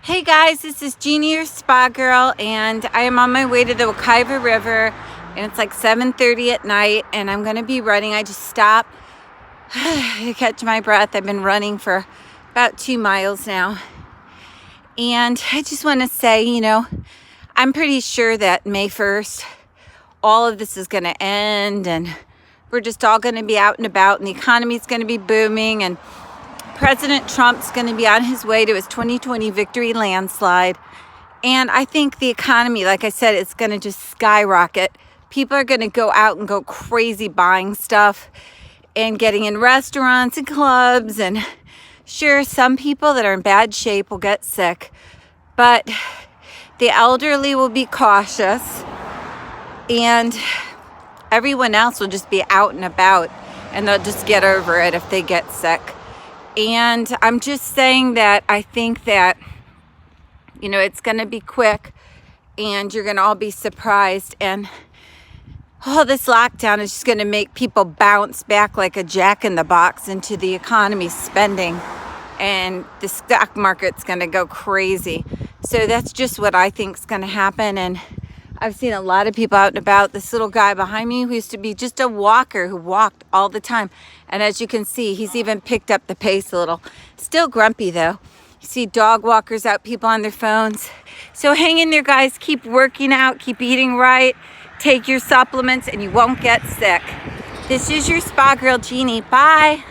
Hey guys, this is Jeannie, your Spagirl, and I am on my way to the Wekiva River, and it's like 7:30 at night, and I'm gonna be running. I just stopped to catch my breath. I've been running for about 2 miles now, and I just want to say, I'm pretty sure that May 1st, all of this is gonna end, and we're just all gonna be out and about, and the economy's gonna be booming, and President Trump's going to be on his way to his 2020 victory landslide. And I think the economy, like I said, it's going to just skyrocket. People are going to go out and go crazy buying stuff and getting in restaurants and clubs. And sure, some people that are in bad shape will get sick, but the elderly will be cautious, and everyone else will just be out and about, and they'll just get over it if they get sick. And I'm just saying that I think that, it's going to be quick, and you're going to all be surprised. And all this lockdown is just going to make people bounce back like a jack in the box into the economy spending. And the stock market's going to go crazy. So that's just what I think is going to happen. And I've seen a lot of people out and about. This little guy behind me who used to be just a walker who walked all the time. And as you can see, he's even picked up the pace a little. Still grumpy though. You see dog walkers out, people on their phones. So hang in there, guys. Keep working out, keep eating right, take your supplements, and you won't get sick. This is your Spagirl Jeannie. Bye.